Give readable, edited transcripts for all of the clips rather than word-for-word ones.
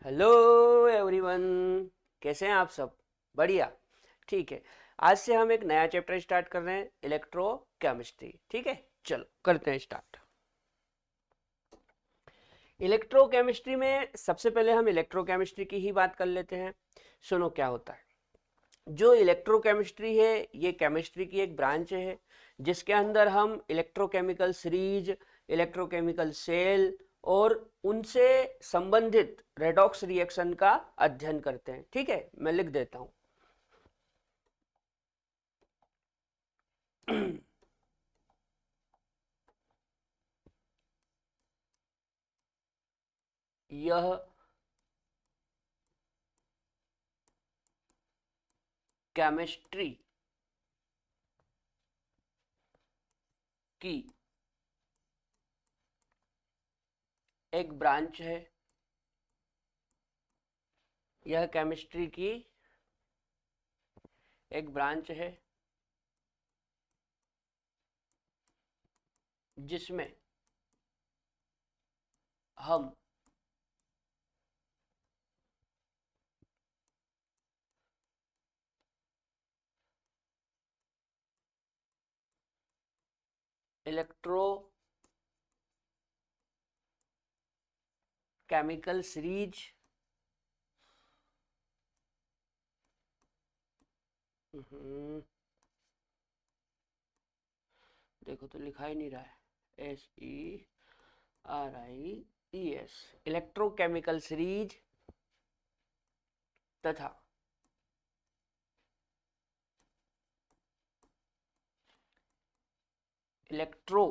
Hello everyone. कैसे हैं आप सब? बढ़िया। ठीक है। आज से हम एक नया चैप्टर स्टार्ट कर रहे हैं, इलेक्ट्रोकेमिस्ट्री। ठीक है, चलो करते हैं स्टार्ट। इलेक्ट्रोकेमिस्ट्री में सबसे पहले हम इलेक्ट्रोकेमिस्ट्री की ही बात कर लेते हैं। सुनो क्या होता है। जो इलेक्ट्रोकेमिस्ट्री है ये केमिस्ट्री की एक ब्रांच है जिसके अंदर हम इलेक्ट्रोकेमिकल सीरीज, इलेक्ट्रोकेमिकल सेल और उनसे संबंधित रेडॉक्स रिएक्शन का अध्ययन करते हैं। ठीक है, मैं लिख देता हूं। यह केमिस्ट्री की एक ब्रांच है। यह केमिस्ट्री की एक ब्रांच है जिसमें हम इलेक्ट्रो केमिकल सीरीज, देखो तो लिखा ही नहीं रहा है, SERIES, इलेक्ट्रोकेमिकल सीरीज तथा इलेक्ट्रो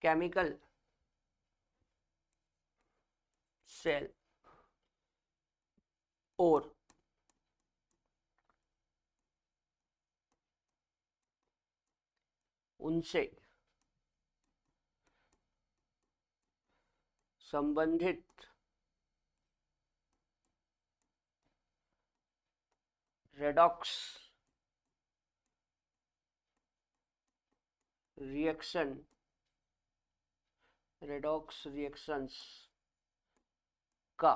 केमिकल सेल और उनसे संबंधित रेडॉक्स रिएक्शन, रेडॉक्स रिएक्शंस का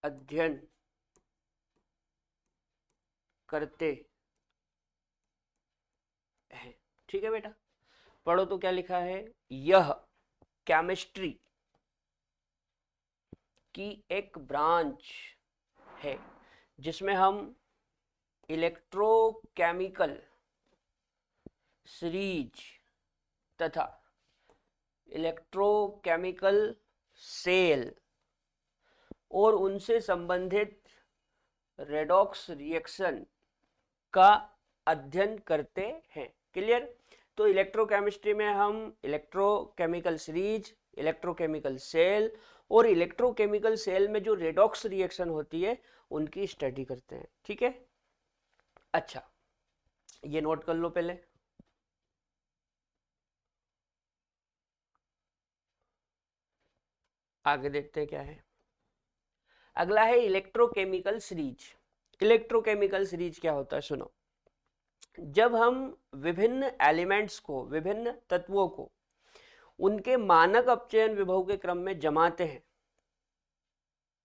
अध्ययन करते हैं। ठीक है बेटा, पढ़ो तो क्या लिखा है। यह केमिस्ट्री की एक ब्रांच है जिसमें हम इलेक्ट्रोकेमिकल सीरीज तथा इलेक्ट्रोकेमिकल सेल और उनसे संबंधित रेडॉक्स रिएक्शन का अध्ययन करते हैं। क्लियर? तो इलेक्ट्रोकेमिस्ट्री में हम इलेक्ट्रोकेमिकल सीरीज, इलेक्ट्रोकेमिकल सेल और इलेक्ट्रोकेमिकल सेल में जो रेडॉक्स रिएक्शन होती है उनकी स्टडी करते हैं। ठीक है, अच्छा, ये नोट कर लो पहले। आगे देखते हैं क्या है। अगला है इलेक्ट्रोकेमिकल सीरीज। इलेक्ट्रोकेमिकल सीरीज क्या होता है, सुनो। जब हम विभिन्न एलिमेंट्स को, विभिन्न तत्वों को उनके मानक अपचयन विभव के क्रम में जमाते हैं,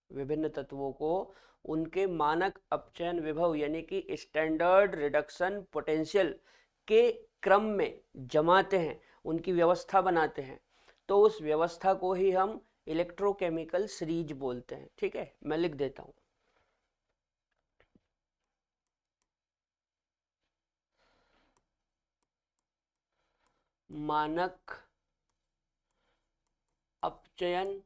विभिन्न तत्वों को उनके मानक अपचयन विभव यानी कि स्टैंडर्ड रिडक्शन पोटेंशियल के क्रम में जमाते हैं, उनकी व्यवस्था बनाते हैं, तो उस व्यवस्था को ही हम इलेक्ट्रोकेमिकल सीरीज बोलते हैं। ठीक है, मैं लिख देता हूं। मानक अपचयन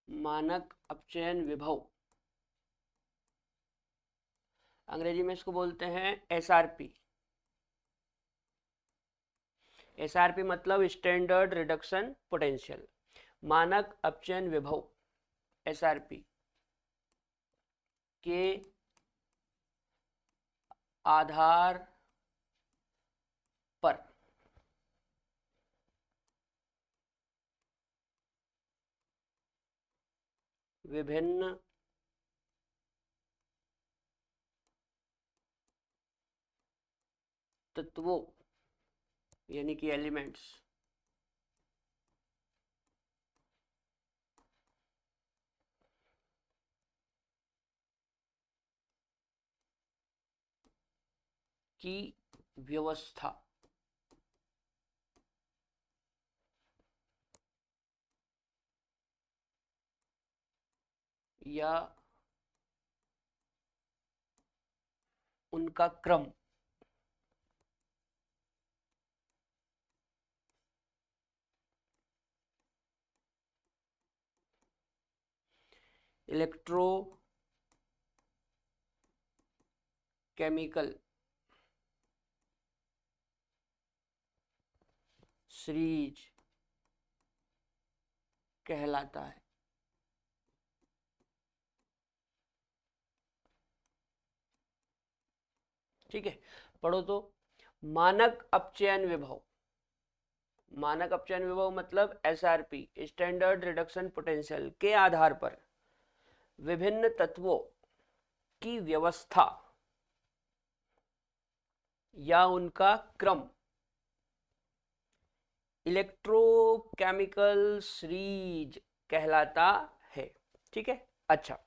मानक अपचयन विभव, अंग्रेजी में इसको बोलते हैं SRP। SRP मतलब स्टैंडर्ड रिडक्शन पोटेंशियल। मानक अपचयन विभव SRP के आधार पर विभिन्न तत्वों यानी कि एलिमेंट्स की व्यवस्था या उनका क्रम इलेक्ट्रोकेमिकल सीरीज कहलाता है। ठीक है, पढ़ो तो। मानक अपचयन विभव, मानक अपचयन विभव मतलब एसआरपी, स्टैंडर्ड रिडक्शन पोटेंशियल के आधार पर विभिन्न तत्वों की व्यवस्था या उनका क्रम इलेक्ट्रोकेमिकल सीरीज कहलाता है। ठीक है, अच्छा,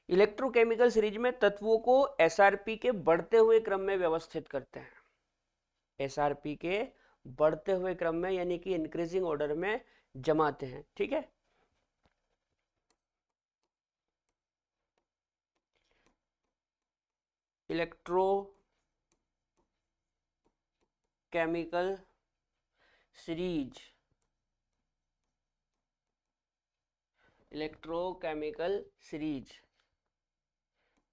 इलेक्ट्रोकेमिकल सीरीज में तत्वों को एसआरपी के बढ़ते हुए क्रम में व्यवस्थित करते हैं। एसआरपी के बढ़ते हुए क्रम में यानी कि इंक्रीजिंग ऑर्डर में जमाते हैं। ठीक है, इलेक्ट्रोकेमिकल सीरीज, इलेक्ट्रोकेमिकल सीरीज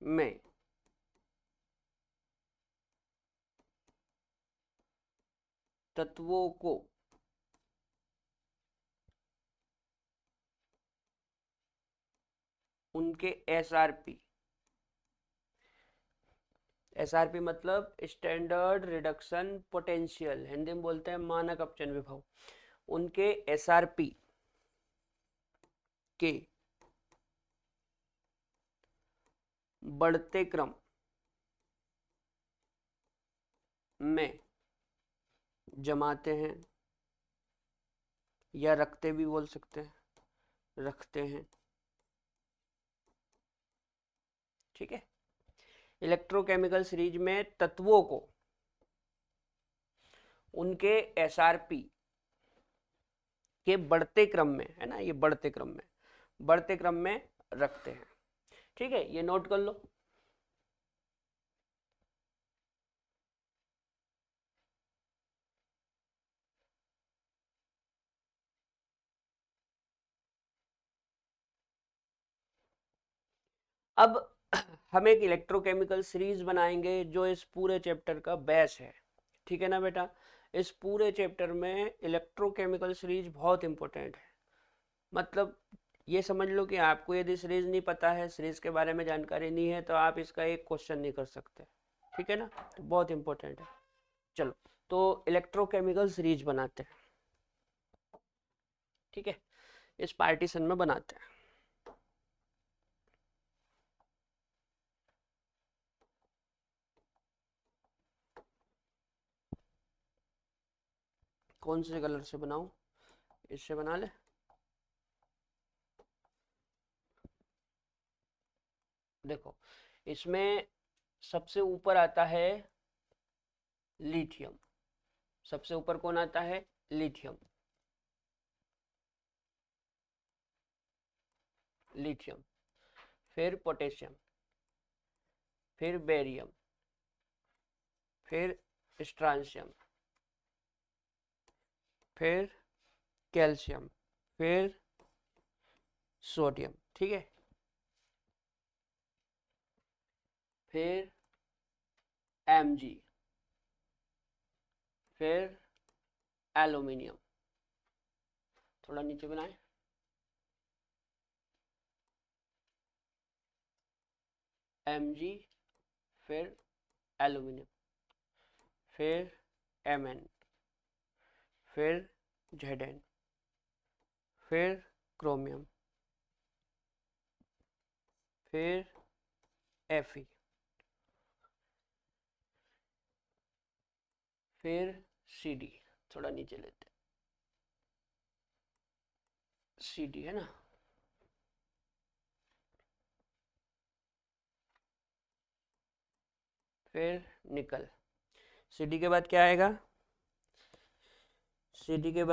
में तत्वों को उनके एसआरपी, एसआरपी मतलब स्टैंडर्ड रिडक्शन पोटेंशियल, हिंदी में बोलते हैं मानक अपचयन विभव, उनके एसआरपी के बढ़ते क्रम में जमाते हैं या रखते भी बोल सकते हैं, रखते हैं। ठीक है, इलेक्ट्रोकेमिकल सीरीज में तत्वों को उनके एसआरपी के बढ़ते क्रम में, है ना, ये बढ़ते क्रम में, बढ़ते क्रम में रखते हैं। ठीक है, ये नोट कर लो। अब हम एक इलेक्ट्रोकेमिकल सीरीज बनाएंगे जो इस पूरे चैप्टर का बेस है। ठीक है ना बेटा, इस पूरे चैप्टर में इलेक्ट्रोकेमिकल सीरीज बहुत इंपॉर्टेंट है। मतलब ये समझ लो कि आपको यदि सीरीज नहीं पता है, सीरीज के बारे में जानकारी नहीं है, तो आप इसका एक क्वेश्चन नहीं कर सकते। ठीक है ना, तो बहुत इंपॉर्टेंट है। चलो, तो इलेक्ट्रोकेमिकल सीरीज बनाते हैं। ठीक है, इस पार्टीशन में बनाते हैं। कौन से कलर से बनाऊं, इससे बना ले। देखो, इसमें सबसे ऊपर आता है लिथियम, सबसे ऊपर कौन आता है, लिथियम, लिथियम, फिर पोटेशियम, फिर बेरियम, फिर स्ट्रांशियम, फिर कैल्शियम, फिर सोडियम। ठीक है, फिर Mg, फिर एल्यूमिनियम। थोड़ा नीचे बनाए, Mg, फिर एल्यूमिनियम, फिर Mn, फिर Zn, फिर क्रोमियम, फिर Fe, फिर Cd, थोड़ा नीचे लेते हैं, Cd है ना, फिर निकल। Cd के बाद क्या आएगा? Cd के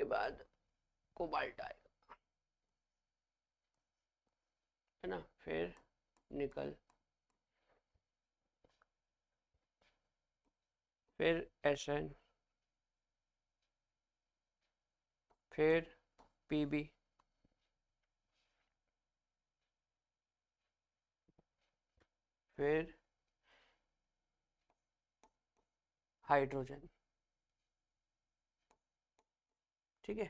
बाद कोबाल्ट आएगा, है ना, फिर निकल, फिर Sn, फिर Pb, फिर हाइड्रोजन। ठीक है,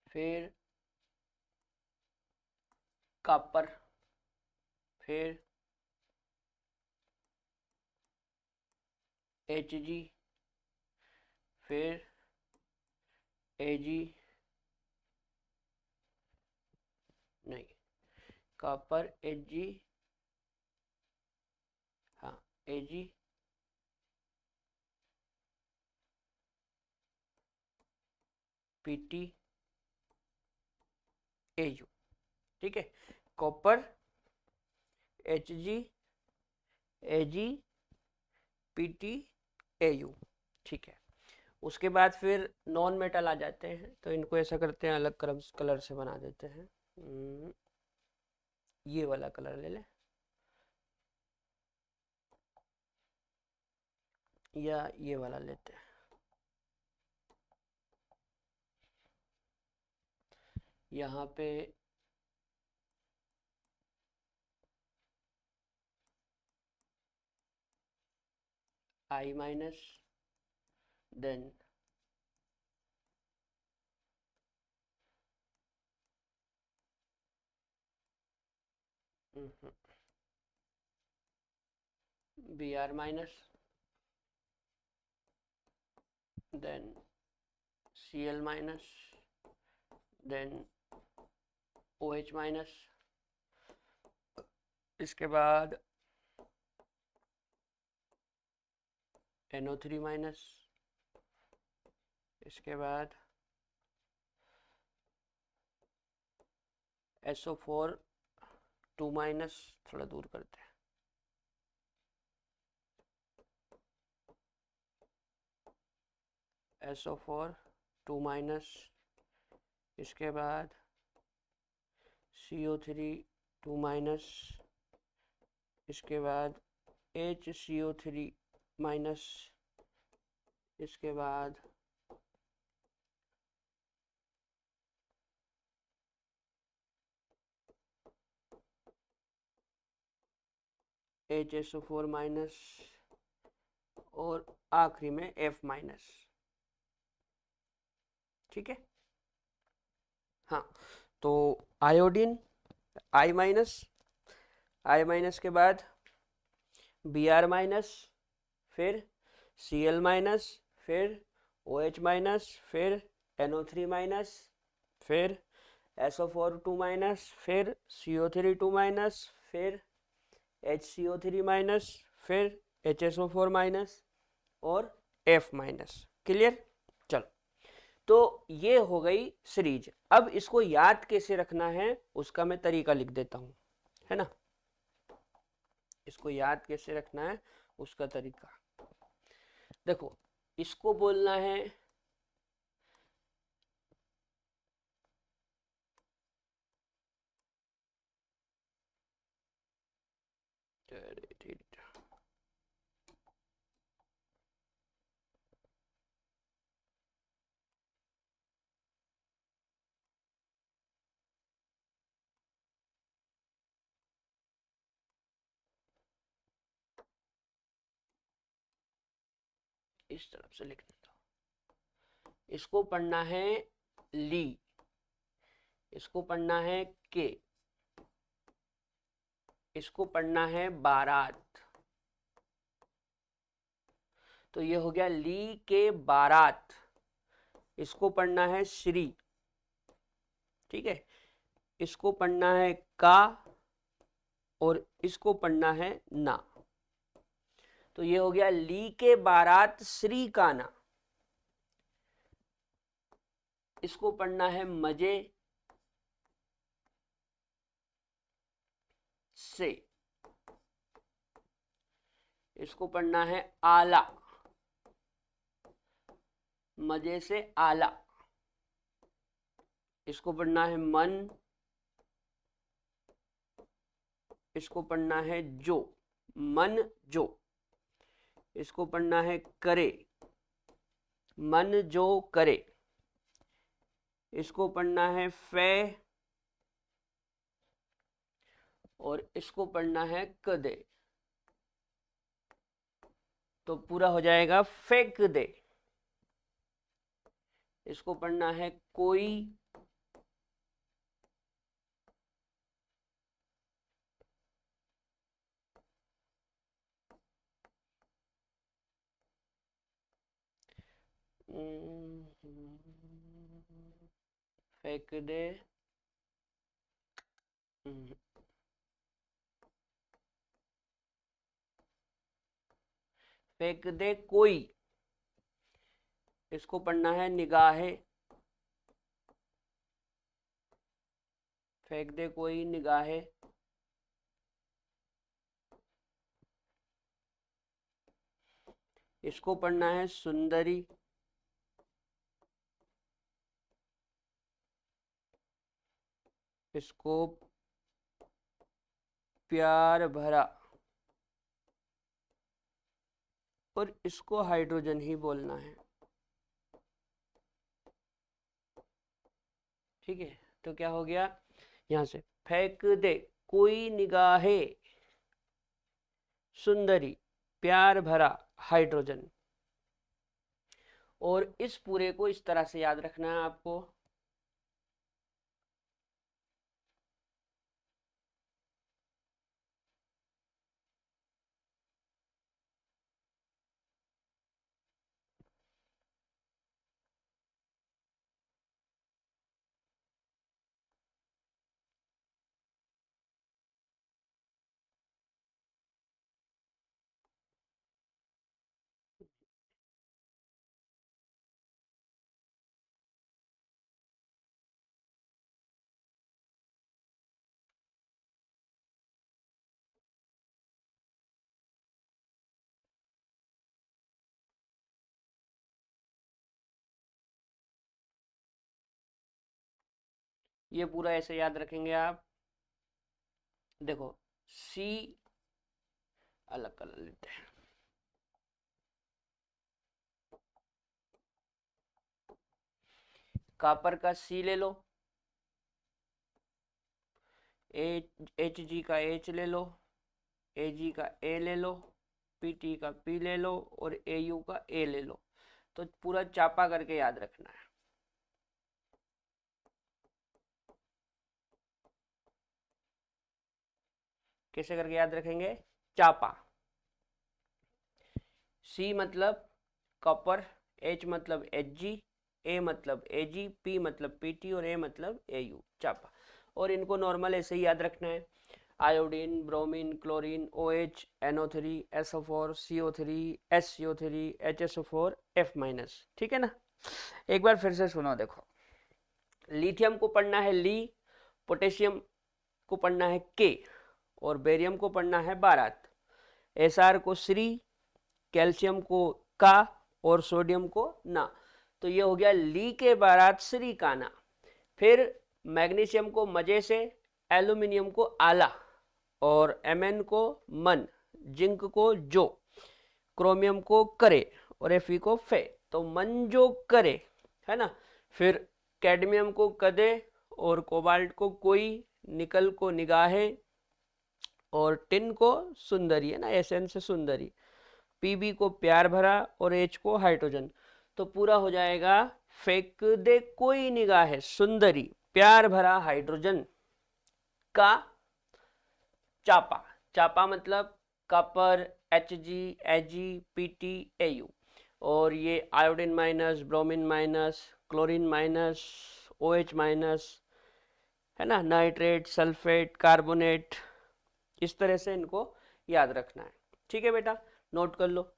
फिर कॉपर, फिर Hg, फिर Ag, नहीं, कॉपर Hg, हाँ Ag, Pt, Au। ठीक है, copper, Hg, Ag, Pt, Au। ठीक है, उसके बाद फिर नॉन मेटल आ जाते हैं, तो इनको ऐसा करते हैं, अलग कलर से बना देते हैं। ये वाला कलर ले लें, या ये वाला लेते हैं, यहाँ पे I minus, then Br minus, then Cl minus, then OH minus, इसके बाद NO3 माइनस, इसके बाद SO4 2 माइनस, थोड़ा दूर करते हैं, SO4 2 माइनस, इसके बाद CO3 2 माइनस, इसके बाद HCO3 माइनस, इसके बाद HSO4 माइनस, और आखिरी में F माइनस। ठीक है, हाँ, तो आयोडीन I माइनस के बाद Br माइनस, फिर Cl माइनस, फिर OH माइनस, फिर NO3 माइनस, फिर SO4 2 माइनस, फिर CO3 2 माइनस, फिर HCO3 माइनस, फिर HSO4 माइनस और F माइनस। क्लियर? चलो, तो ये हो गई सीरीज। अब इसको याद कैसे रखना है उसका मैं तरीका लिख देता हूं, है ना। इसको याद कैसे रखना है उसका तरीका देखो, इसको बोलना है इस तरफ से लिख देता हूं। इसको पढ़ना है ली, इसको पढ़ना है के, इसको पढ़ना है बारात। तो ये हो गया ली के बारात, इसको पढ़ना है श्री, ठीक है, इसको पढ़ना है का, और इसको पढ़ना है ना। तो ये हो गया ली के बारात श्री का ना। इसको पढ़ना है मजे से। इसको पढ़ना है आला, मजे से आला। इसको पढ़ना है मन। इसको पढ़ना है जो, मन जो। इसको पढ़ना है करे, मन जो करे। इसको पढ़ना है फे, और इसको पढ़ना है कदे। तो पूरा हो जाएगा फेंक दे। इसको पढ़ना है कोई, फेंक दे, फेंक दे कोई। इसको पढ़ना है निगाहे, फेंक दे कोई निगाहे। इसको पढ़ना है सुंदरी। इसको प्यार भरा, और इसको हाइड्रोजन ही बोलना है, ठीक है। तो क्या हो गया यहां से, फेंक दे कोई निगाहे सुंदरी, प्यार भरा हाइड्रोजन। और इस पूरे को इस तरह से याद रखना है आपको। ये पूरा ऐसे याद रखेंगे आप। देखो सी अलग कर लेते हैं। कापर का सी ले लो, एच जी का एच ले लो, ए जी का ए ले लो, पी टी का पी ले लो, और ए यू का ए ले लो। तो पूरा चापा करके याद रखना है। कैसे करके याद रखेंगे, चापा। सी मतलब कॉपर, एच मतलब एच जी, ए मतलब ए जी, पी मतलब पी टी, और ए मतलब ए यू, चापा। और इनको नॉर्मल ऐसे ही याद रखना है, iodine, bromine, chlorine, O H, NO3, SO4, CO3, SCO3, HSO4, F-, ठीक है ना। एक बार फिर से सुनो, देखो लिथियम को पढ़ना है ली, पोटेशियम को पढ़ना है के, और बेरियम को पढ़ना है बारात, एसआर को श्री, कैल्शियम को का, और सोडियम को ना। तो ये हो गया ली के बारात श्री का ना। फिर मैग्नीशियम को मजे से, एल्यूमिनियम को आला, और Mn को मन, जिंक को जो, क्रोमियम को करे, और Fe को फे। तो मन जो करे, है ना। फिर कैडमियम को कदे, और कोबाल्ट को कोई, निकल को निगाहे, और टिन को सुंदरी, है ना, एसेंस सुंदरी, पीबी को प्यार भरा, और एच को हाइड्रोजन। तो पूरा हो जाएगा फेंक दे कोई निगाहे सुंदरी, प्यार भरा हाइड्रोजन का चापा। चापा मतलब copper, Hg, Ag, Pt, Au। और ये iodine minus, bromine minus, chlorine minus, OH minus, है ना, नाइट्रेट, सल्फेट, कार्बोनेट, इस तरह से इनको याद रखना है। ठीक है बेटा, नोट कर लो।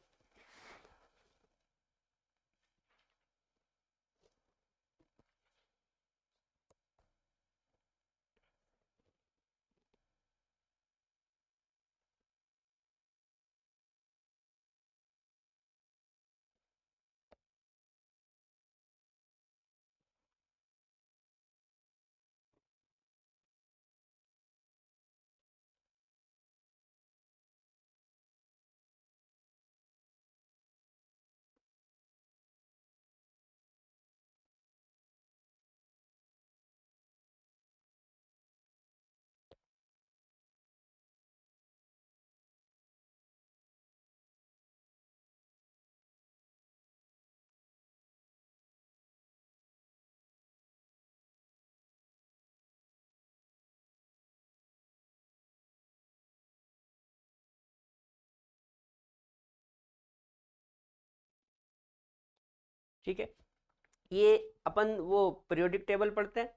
ठीक है, ये अपन वो पीरियोडिक टेबल पढ़ते हैं।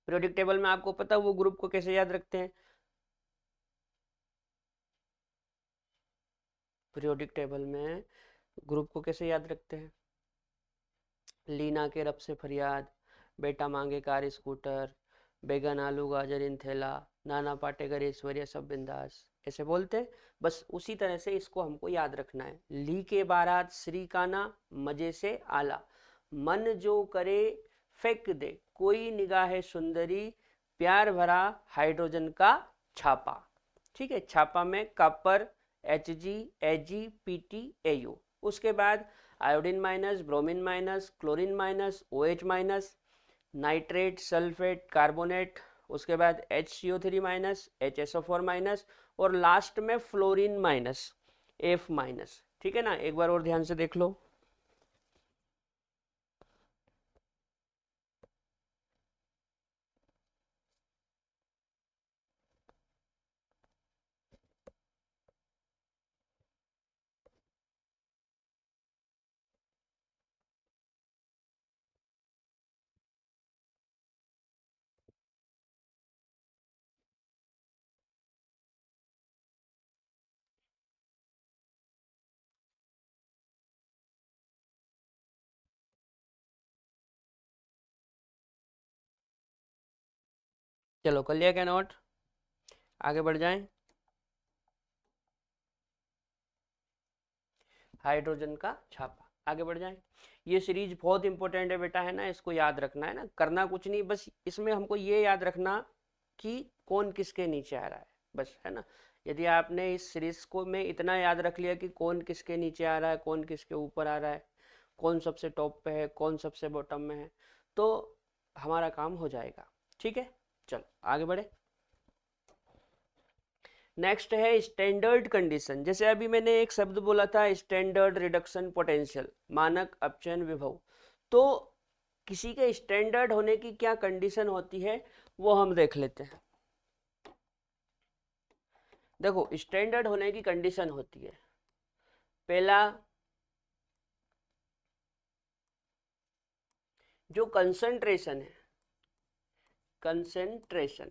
पीरियोडिक टेबल में आपको पता है वो ग्रुप को कैसे याद रखते हैं। पीरियोडिक टेबल में ग्रुप को कैसे याद रखते हैं। लीना के रब से फरियाद, बेटा मांगे कार स्कूटर, बैगन आलू गाजर इन थैला, नाना पाटेकर ऐश्वर्या सब बिंदास, ऐसे बोलते हैं। बस उसी तरह से इसको हमको याद रखना है। ली के बारात श्री काना, मजे से आला, मन जो करे फेंक दे, कोई निगाह सुंदरी, प्यार भरा हाइड्रोजन का छापा। ठीक है, छापा में copper, Hg, Ag, Pt, Au। उसके बाद iodine minus, bromine minus, chlorine minus, OH minus, nitrate, sulphate, carbonate, उसके बाद HCO3 माइनस, HSO4 माइनस, और लास्ट में फ्लोरीन माइनस, F माइनस। ठीक है ना, एक बार और ध्यान से देख लो। चलो कर लिया क्या नोट, आगे बढ़ जाएं। हाइड्रोजन का छापा, आगे बढ़ जाएं। ये सीरीज बहुत इंपॉर्टेंट है बेटा, है ना, इसको याद रखना है ना, करना कुछ नहीं, बस इसमें हमको ये याद रखना कि कौन किसके नीचे आ रहा है, बस, है ना। यदि आपने इस सीरीज को में इतना याद रख लिया कि कौन किसके नीचे आ रहा है, कौन किसके ऊपर आ रहा है, कौन सबसे टॉप पे है, कौन सबसे बॉटम में है, तो हमारा काम हो जाएगा। ठीक है, चलो आगे बढ़े। नेक्स्ट है स्टैंडर्ड कंडीशन। जैसे अभी मैंने एक शब्द बोला था, स्टैंडर्ड रिडक्शन पोटेंशियल, मानक अपचयन विभव। तो किसी के स्टैंडर्ड होने की क्या कंडीशन होती है वो हम देख लेते हैं। देखो, स्टैंडर्ड होने की कंडीशन होती है, पहला, जो कंसंट्रेशन है, कंसंट्रेशन,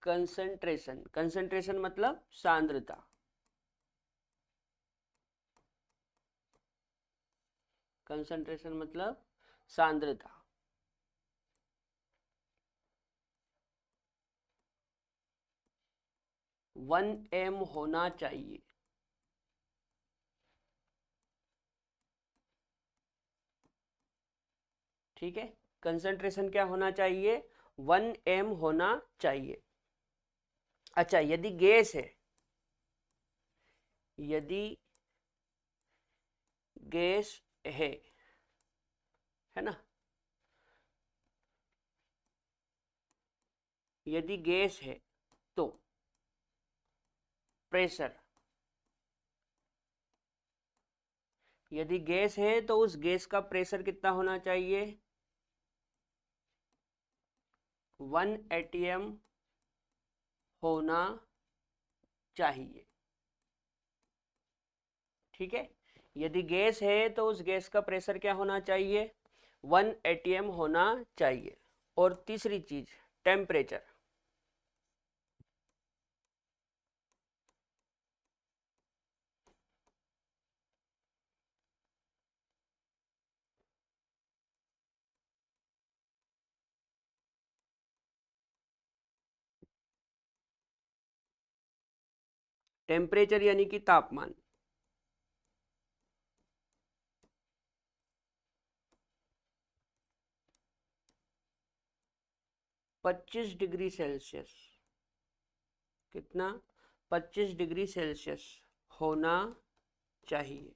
कंसंट्रेशन, कंसंट्रेशन मतलब सांद्रता, कंसंट्रेशन मतलब सांद्रता, 1m होना चाहिए। ठीक है, कंसंट्रेशन क्या होना चाहिए, 1m होना चाहिए। अच्छा, यदि गैस है, यदि गैस है ना, यदि गैस है तो प्रेशर, यदि गैस है तो उस गैस का प्रेशर कितना होना चाहिए, 1 atm होना चाहिए। ठीक है, यदि गैस है तो उस गैस का प्रेशर क्या होना चाहिए, 1 atm होना चाहिए। और तीसरी चीज टेम्परेचर, टेम्परेचर यानी कि तापमान। पच्चीस डिग्री सेल्सियस, कितना, 25 डिग्री सेल्सियस होना चाहिए।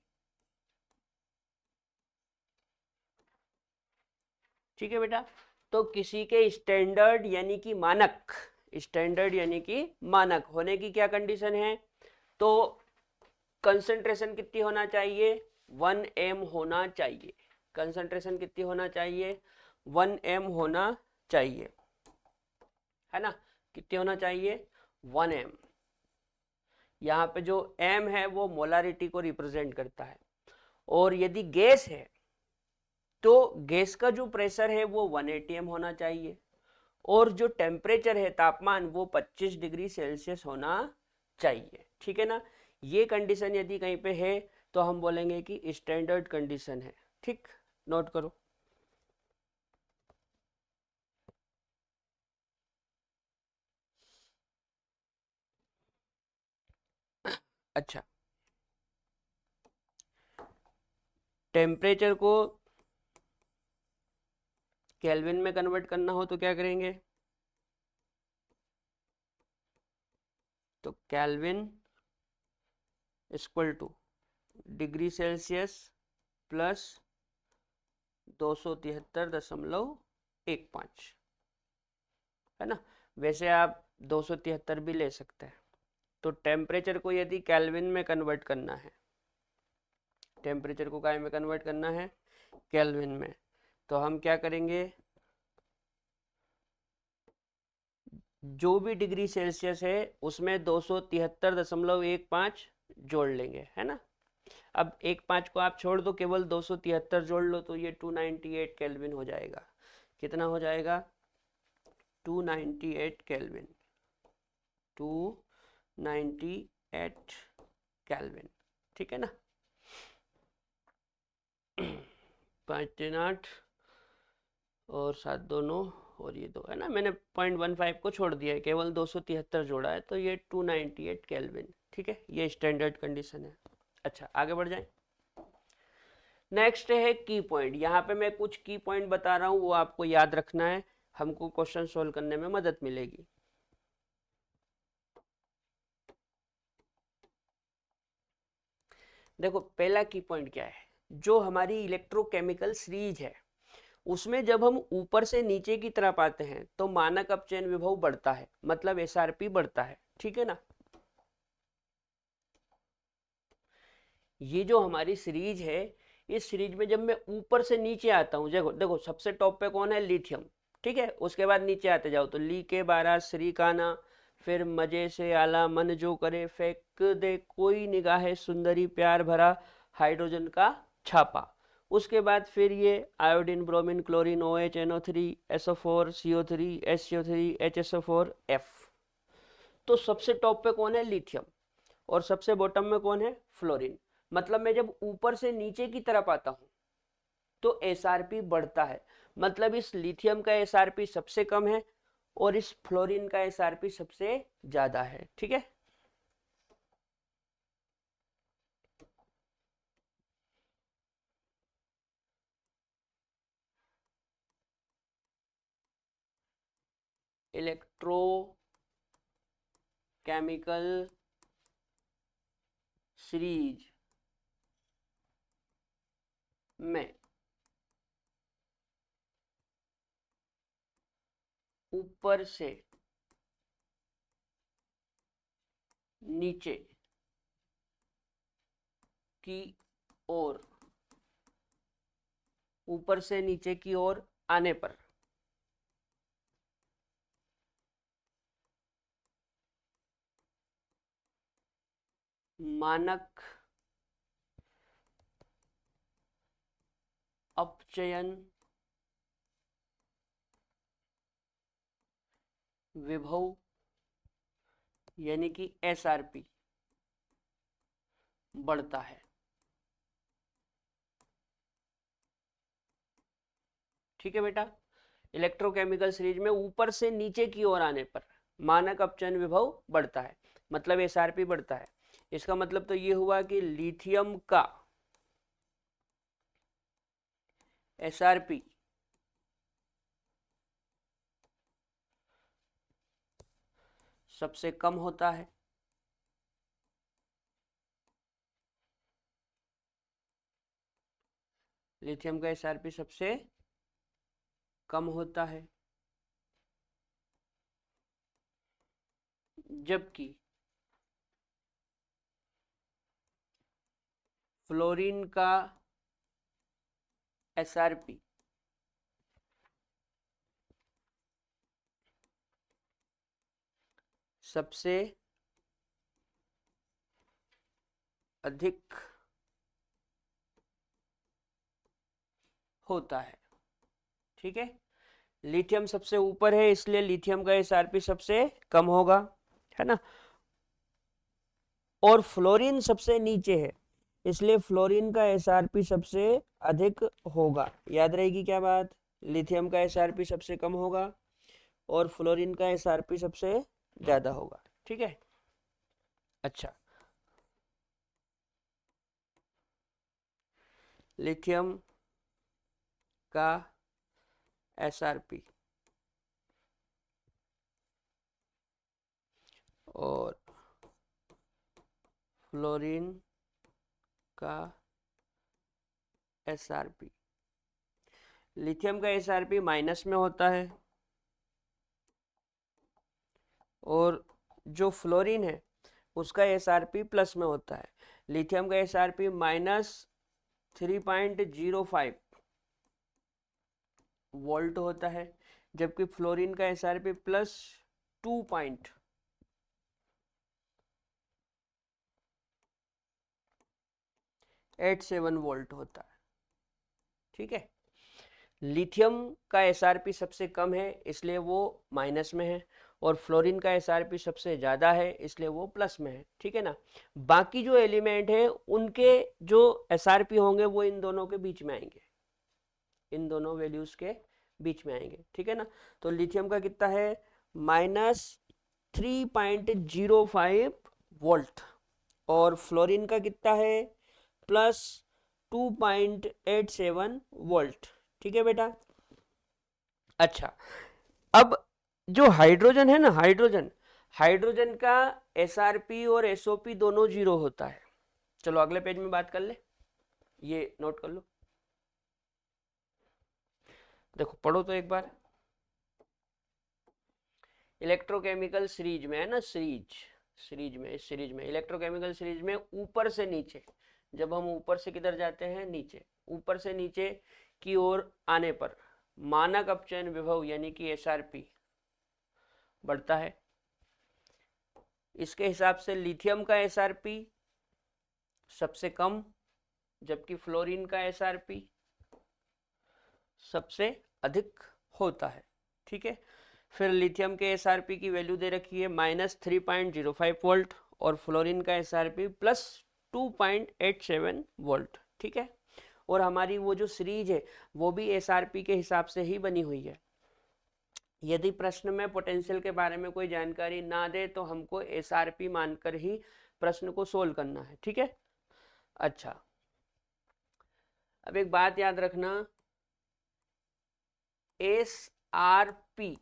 ठीक है बेटा। तो किसी के स्टैंडर्ड यानी कि मानक, स्टैंडर्ड यानी कि मानक होने की क्या कंडीशन है, तो कंसंट्रेशन कितनी होना चाहिए, 1 m होना चाहिए। कंसंट्रेशन कितनी होना चाहिए, 1 m होना चाहिए, है ना। कितनी होना चाहिए, 1 m। यहाँ पे जो m है वो मोलारिटी को रिप्रेजेंट करता है। और यदि गैस है तो गैस का जो प्रेशर है वो 1 atm होना चाहिए। और जो टेम्परेचर है, तापमान, वो 25 डिग्री सेल्सियस होना चाहिए। ठीक है ना। ये कंडीशन यदि कहीं पे है तो हम बोलेंगे कि स्टैंडर्ड कंडीशन है। ठीक, नोट करो। अच्छा, टेम्परेचर को केल्विन में कन्वर्ट करना हो तो क्या करेंगे, तो kelvin equal two degree Celsius plus 273.15, है ना। वैसे आप 273 भी ले सकते हैं। तो टेम्परेचर को यदि केल्विन में कन्वर्ट करना है, टेम्परेचर को काय में कन्वर्ट करना है, केल्विन में, तो हम क्या करेंगे, जो भी डिग्री सेल्सियस है उसमें 273.15 जोड़ लेंगे, है ना। अब 1.5 को आप छोड़ दो, केवल 273 जोड़ लो तो ये 298 केल्विन हो जाएगा। कितना हो जाएगा, 298 केल्विन, 298 केल्विन। ठीक है ना। 5 3 8 और 7 2 9 और ये 2, है ना। मैंने 0.15 को छोड़ दिया है, केवल 273 जोड़ा है, तो ये 298 केल्विन। ठीक है, ये स्टैंडर्ड कंडीशन है। अच्छा, आगे बढ़ जाए। नेक्स्ट है की पॉइंट। यहाँ पे मैं कुछ की पॉइंट बता रहा हूँ, वो आपको याद रखना है, हमको क्वेश्चन सोल्व करने में मदद मिलेगी। देखो, पहला की पॉइंट क्या है, जो हमारी इलेक्ट्रोकेमिकल सीरीज है उसमें जब हम ऊपर से नीचे की तरफ आते हैं तो मानक अपचयन विभव बढ़ता है, मतलब एसआरपी बढ़ता है। ठीक है ना। ये जो हमारी सीरीज है, इस सीरीज में जब मैं ऊपर से नीचे आता हूँ, देखो देखो, सबसे टॉप पे कौन है, लिथियम। ठीक है, उसके बाद नीचे आते जाओ तो ली के 12, श्री काना, फिर मजे से आला, मन जो करे, फेंक दे कोई निगाहे सुंदरी, प्यार भरा, हाइड्रोजन का छापा। उसके बाद फिर ये iodine, bromine, chlorine, O H, NO3, SO4, CO3, SCO3, HSO4, F। तो सबसे टॉप पे कौन है, लिथियम। और सबसे बॉटम में कौन है, फ्लोरीन। मतलब मैं जब ऊपर से नीचे की तरफ आता हूं तो एसआरपी बढ़ता है। मतलब इस लिथियम का एसआरपी सबसे कम है और इस फ्लोरीन का एसआरपी सबसे ज्यादा है। ठीक है। इलेक्ट्रोकेमिकल सीरीज में ऊपर से नीचे की ओर, ऊपर से नीचे की ओर आने पर मानक अपचयन विभव यानी कि SRP बढ़ता है। ठीक है बेटा, इलेक्ट्रोकेमिकल सीरीज में ऊपर से नीचे की ओर आने पर मानक अपचयन विभव बढ़ता है, मतलब SRP बढ़ता है। इसका मतलब तो ये हुआ कि लिथियम का SRP सबसे कम होता है। लिथियम का SRP सबसे कम होता है, जबकि फ्लोरीन का SRP सबसे अधिक होता है। ठीक है, लिथियम सबसे ऊपर है इसलिए लिथियम का SRP सबसे कम होगा, है ना, और फ्लोरीन सबसे नीचे है इसलिए फ्लोरीन का SRP सबसे अधिक होगा। याद रहेगी क्या बात, लिथियम का SRP सबसे कम होगा और फ्लोरीन का SRP सबसे ज्यादा होगा। ठीक है, अच्छा, लिथियम का SRP और फ्लोरीन का SRP, लिथियम का SRP माइनस में होता है और जो फ्लोरीन है उसका SRP प्लस में होता है। लिथियम का SRP -3.05 वोल्ट होता है, जबकि फ्लोरीन का SRP +2.87 वोल्ट होता है। ठीक है, लिथियम का SRP सबसे कम है इसलिए वो माइनस में है और फ्लोरीन का SRP सबसे ज़्यादा है इसलिए वो प्लस में है। ठीक है ना, बाकी जो एलिमेंट है उनके जो SRP होंगे वो इन दोनों के बीच में आएंगे, इन दोनों वैल्यूज के बीच में आएंगे। ठीक है ना, तो लिथियम का कितना है -3.05 वोल्ट और फ्लोरीन का कितना है +2.87 वोल्ट। ठीक है बेटा, अच्छा, अब जो हाइड्रोजन है ना, हाइड्रोजन हाइड्रोजन का SRP और SOP दोनों 0 होता है। चलो अगले पेज में बात कर ले, ये नोट कर लो, देखो पढ़ो तो एक बार। इलेक्ट्रोकेमिकल सीरीज में है ना, सीरीज में, इस सीरीज में इलेक्ट्रोकेमिकल सीरीज में ऊपर से नीचे, जब हम ऊपर से किधर जाते हैं नीचे, ऊपर से नीचे की ओर आने पर मानक अपचयन विभव यानी कि SRP बढ़ता है। इसके हिसाब से लिथियम का SRP सबसे कम, जबकि फ्लोरीन का SRP सबसे अधिक होता है। ठीक है, फिर लिथियम के SRP की वैल्यू दे रखी है -3.05 वोल्ट और फ्लोरीन का SRP +2.87 वोल्ट। ठीक है, और हमारी वो जो सीरीज है वो भी SRP के हिसाब से ही बनी हुई है। यदि प्रश्न में पोटेंशियल के बारे में कोई जानकारी ना दे तो हमको SRP मानकर ही प्रश्न को सोल्व करना है। ठीक है, अच्छा, अब एक बात याद रखना, SRP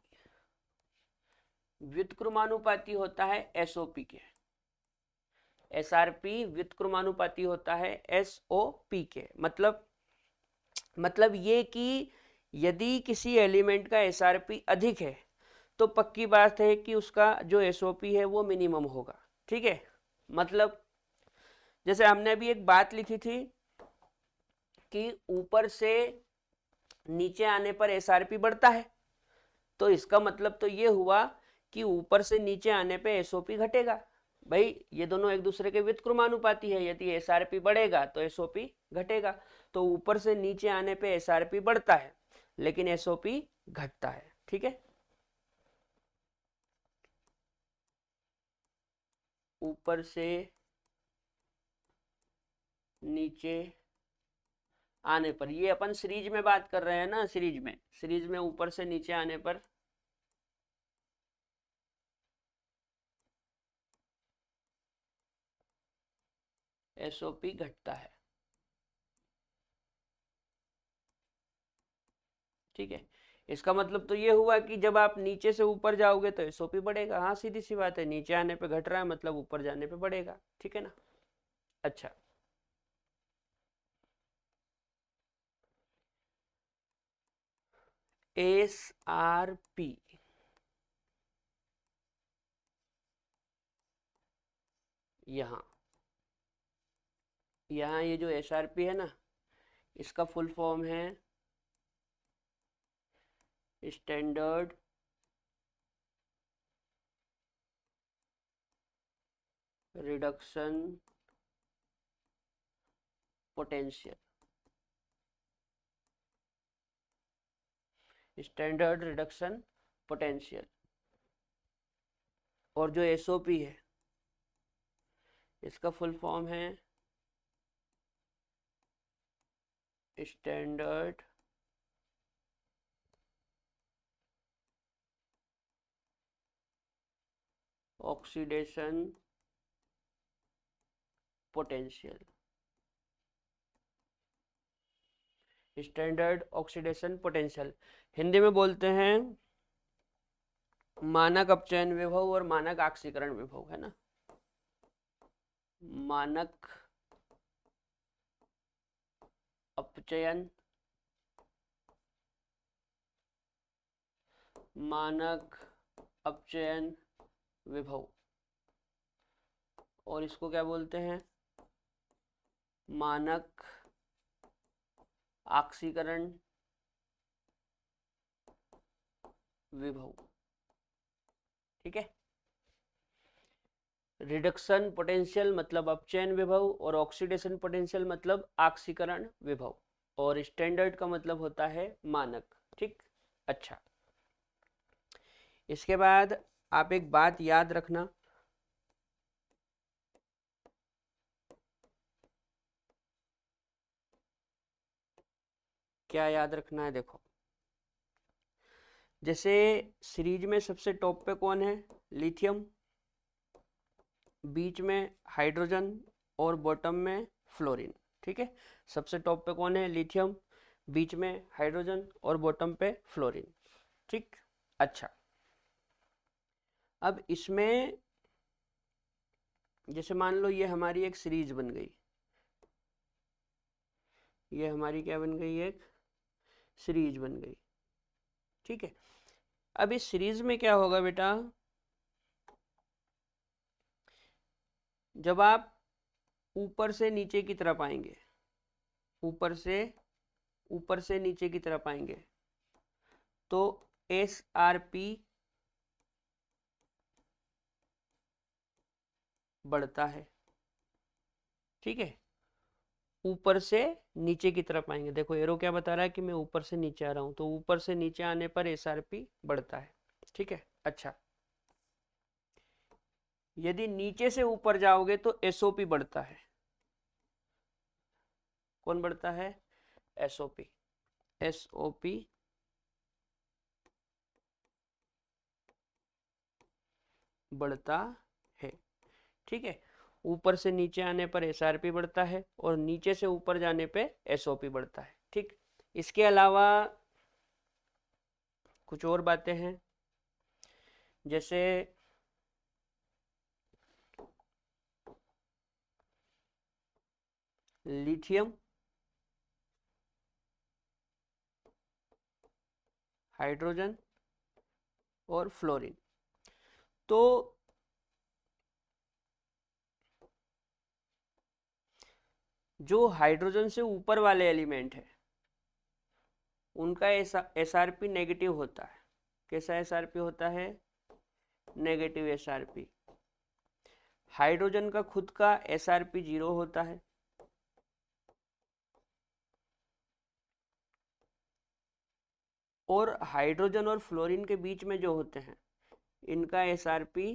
व्युत्क्रमानुपाती होता है SOP के, SRP व्युत्क्रमानुपाती होता है SOP के, मतलब ये कि यदि किसी एलिमेंट का SRP अधिक है तो पक्की बात है कि उसका जो SOP है वो मिनिमम होगा। ठीक है, मतलब जैसे हमने अभी एक बात लिखी थी कि ऊपर से नीचे आने पर SRP बढ़ता है, तो इसका मतलब तो ये हुआ कि ऊपर से नीचे आने पे SOP घटेगा। भाई ये दोनों एक दूसरे के व्युत्क्रमानुपाती है, यदि एसआरपी बढ़ेगा तो एसओपी घटेगा। तो ऊपर से नीचे आने पे एसआरपी बढ़ता है लेकिन एसओपी घटता है। ठीक है, ऊपर से नीचे आने पर, ये अपन सीरीज में बात कर रहे हैं ना, सीरीज में ऊपर से नीचे आने पर एसओपी घटता है। ठीक है, इसका मतलब तो ये हुआ कि जब आप नीचे से ऊपर जाओगे तो एसओपी बढ़ेगा। हाँ, सीधी सी बात है, नीचे आने पे घट रहा है मतलब ऊपर जाने पे बढ़ेगा। ठीक है ना। अच्छा, एस आर पी, यहाँ यहाँ ये जो एस आर पी है ना, इसका फुल फॉर्म है standard reduction potential. Standard reduction potential. और जो एसओपी है इसका फुल फॉर्म है standard oxidation potential. Standard oxidation potential Hindi में बोलते हैं मानक अपचयन विभव और मानक ऑक्सीकरण विभव, है ना। मानक अपचयन, मानक अपचयन विभव, और इसको क्या बोलते हैं, मानक ऑक्सीकरण विभव। ठीक है, रिडक्शन पोटेंशियल मतलब अपचयन विभव और ऑक्सीडेशन पोटेंशियल मतलब ऑक्सीकरण विभव, और स्टैंडर्ड का मतलब होता है मानक। ठीक, अच्छा, इसके बाद आप एक बात याद रखना, क्या याद रखना है, देखो जैसे सीरीज में सबसे टॉप पे कौन है, लिथियम, बीच में हाइड्रोजन और बॉटम में फ्लोरीन। ठीक है, सबसे टॉप पे कौन है, लिथियम, बीच में हाइड्रोजन और बॉटम पे फ्लोरीन। ठीक, अच्छा, अब इसमें जैसे मान लो ये हमारी एक सीरीज बन गई, ये हमारी क्या बन गई, एक सीरीज बन गई। ठीक है, अब इस सीरीज में क्या होगा बेटा, जब आप ऊपर से नीचे की तरफ आएंगे, ऊपर से नीचे की तरफ आएंगे तो एस आर पी बढ़ता है। ठीक है, ऊपर से नीचे की तरफ आएंगे, देखो एरो क्या बता रहा है कि मैं ऊपर से नीचे आ रहा हूं, तो ऊपर से नीचे आने पर एसआरपी बढ़ता है। ठीक है, अच्छा, यदि नीचे से ऊपर जाओगे तो एसओपी बढ़ता है। कौन बढ़ता है, एसओपी, एसओपी बढ़ता है। ठीक है, ऊपर से नीचे आने पर एसआरपी बढ़ता है और नीचे से ऊपर जाने पे एसओपी बढ़ता है। ठीक, इसके अलावा कुछ और बातें हैं, जैसे लिथियम, हाइड्रोजन और फ्लोरीन, तो जो हाइड्रोजन से ऊपर वाले एलिमेंट है उनका एसआरपी नेगेटिव होता है। कैसा एसआरपी होता है, नेगेटिव एसआरपी। हाइड्रोजन का खुद का SRP 0 होता है, और हाइड्रोजन और फ्लोरीन के बीच में जो होते हैं इनका SRP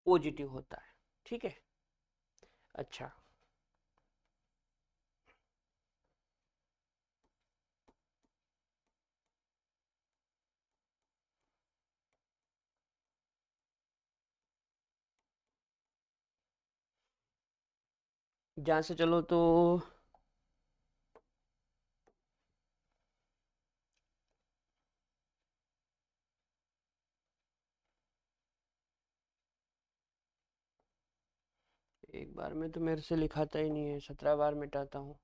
पॉजिटिव होता है। ठीक है, अच्छा जहाँ से चलो तो एक बार में तो मेरे से लिखाता ही नहीं है, 17 बार मिटाता हूँ।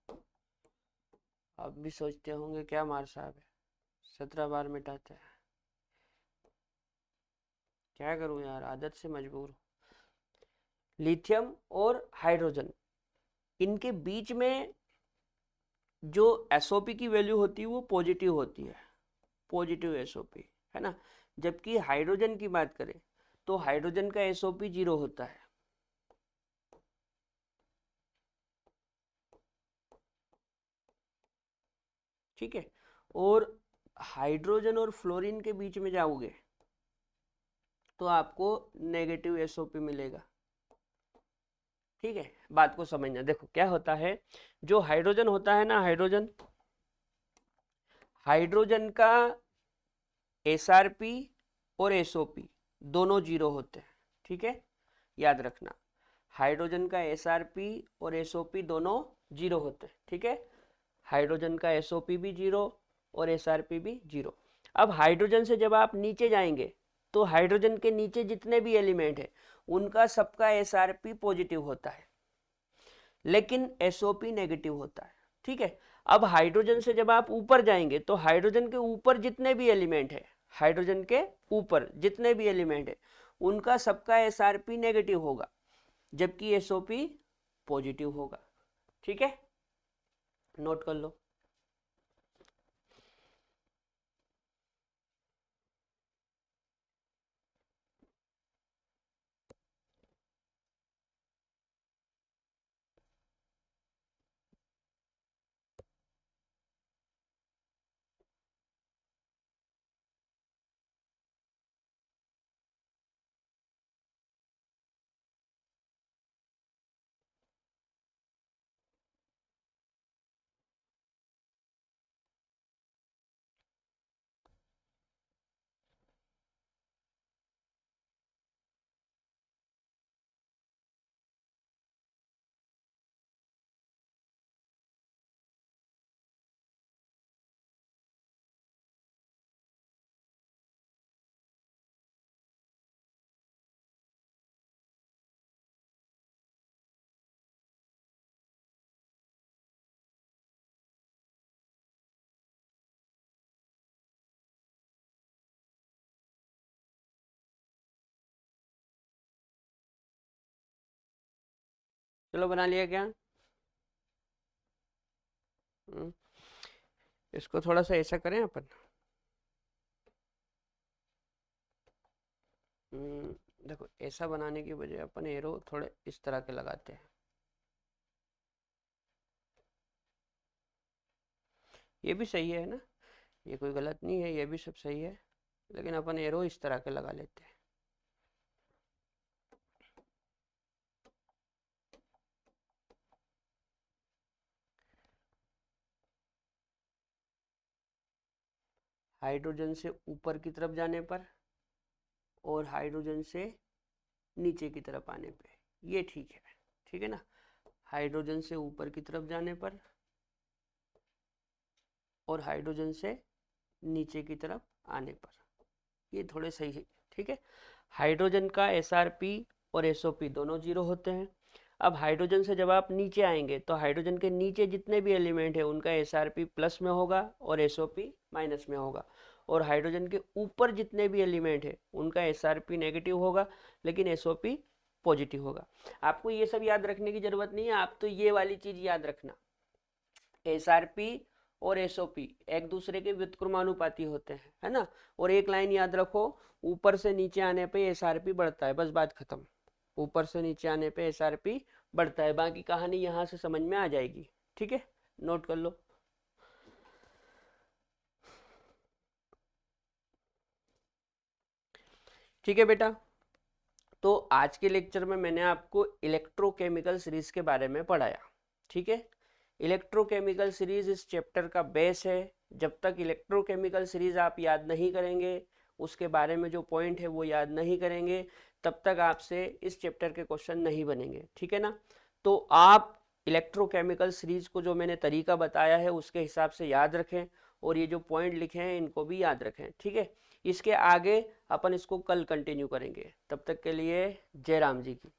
आप भी सोचते होंगे क्या मार साहब है, 17 बार मिटाते हैं। क्या करूँ यार, आदत से मजबूर हूँ। लिथियम और हाइड्रोजन, इनके बीच में जो SOP की वैल्यू होती है वो पॉजिटिव होती है, पॉजिटिव SOP, है ना। जबकि हाइड्रोजन की बात करें तो हाइड्रोजन का SOP 0 होता है। ठीक है, और हाइड्रोजन और फ्लोरीन के बीच में जाओगे तो आपको नेगेटिव SOP मिलेगा। ठीक है, बात को समझना। देखो क्या होता है, जो हाइड्रोजन होता है ना, हाइड्रोजन का SRP और SOP दोनों 0 होते हैं। ठीक है, याद रखना, हाइड्रोजन का SRP और SOP दोनों 0 होते हैं। ठीक है, हाइड्रोजन का SOP भी 0 और SRP भी 0। अब हाइड्रोजन से जब आप नीचे जाएंगे तो हाइड्रोजन के नीचे जितने भी एलिमेंट है उनका सबका SRP पॉजिटिव होता है, लेकिन SOP नेगेटिव होता है। ठीक है, अब हाइड्रोजन से जब आप ऊपर जाएंगे तो हाइड्रोजन के ऊपर जितने भी एलिमेंट है, हाइड्रोजन के ऊपर जितने भी एलिमेंट है उनका सबका SRP नेगेटिव होगा, जबकि SOP पॉजिटिव होगा। ठीक है, नोट कर लो। चलो बना लिया क्या? इसको थोड़ा सा ऐसा करें अपन। देखो ऐसा बनाने की बजाय अपन एरो थोड़े इस तरह के लगाते हैं। ये भी सही है ना, ये कोई गलत नहीं है, ये भी सब सही है, लेकिन अपन एरो इस तरह के लगा लेते हैं। हाइड्रोजन से ऊपर की तरफ जाने पर और हाइड्रोजन से नीचे की तरफ आने पे ये ठीक है। ठीक है ना, हाइड्रोजन से ऊपर की तरफ जाने पर और हाइड्रोजन से नीचे की तरफ आने पर ये थोड़े सही है। ठीक है, हाइड्रोजन का SRP और SOP दोनों 0 होते हैं। अब हाइड्रोजन से जब आप नीचे आएंगे तो हाइड्रोजन के नीचे जितने भी एलिमेंट है उनका SRP प्लस में होगा और SOP माइनस में होगा, और हाइड्रोजन के ऊपर जितने भी एलिमेंट है उनका SRP नेगेटिव होगा, लेकिन SOP पॉजिटिव होगा। आपको ये सब याद रखने की जरूरत नहीं है, आप तो ये वाली चीज याद रखना, SRP और SOP एक दूसरे के व्युत्क्रमानुपाती होते हैं, है ना। और एक लाइन याद रखो, ऊपर से नीचे आने पे SRP बढ़ता है, बस बात खत्म। ऊपर से नीचे आने पे SRP बढ़ता है, बाकी कहानी यहां से समझ में आ जाएगी। ठीक है, नोट कर लो। ठीक है बेटा, तो आज के लेक्चर में मैंने आपको इलेक्ट्रोकेमिकल सीरीज के बारे में पढ़ाया। ठीक है, इलेक्ट्रोकेमिकल सीरीज इस चैप्टर का बेस है। जब तक इलेक्ट्रोकेमिकल सीरीज आप याद नहीं करेंगे, उसके बारे में जो पॉइंट है वो याद नहीं करेंगे, तब तक आपसे इस चैप्टर के क्वेश्चन नहीं बनेंगे। ठीक है ना। तो आप इलेक्ट्रोकेमिकल सीरीज को जो मैंने तरीका बताया है उसके हिसाब से याद रखें, और ये जो पॉइंट लिखे हैं इनको भी याद रखें। ठीक है, इसके आगे अपन इसको कल कंटिन्यू करेंगे। तब तक के लिए जय राम जी की।